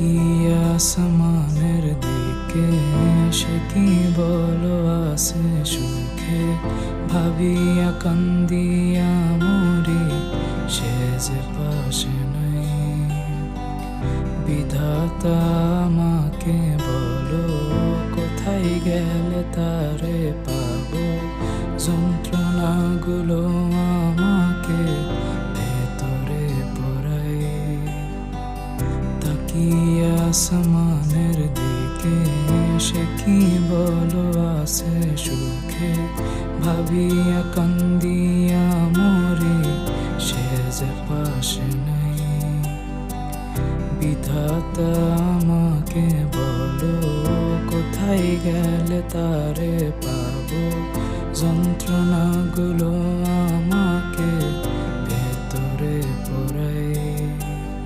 তাকিয়ে আসমানের দিকে, সে কি বলো আছে সুখে, ভাবিয়া কান্দিয়া মরি, সে যে পাশে নাই। বিধাতা আমাকে বলো, কোথায় গেলে তারে পাবো, যন্ত্রণাগুলো আমাকে ভেতরে পড়ায়। তাকিয়ে আসমানের দিকে, সে কি বলো আছে সুখে, ভাবিয়া কান্দিয়া মরি, সে যে পাশে নাই। বিধাতা আমাকে বলো, কোথায় গেলে তারে পাবো, যন্ত্রণাগুলো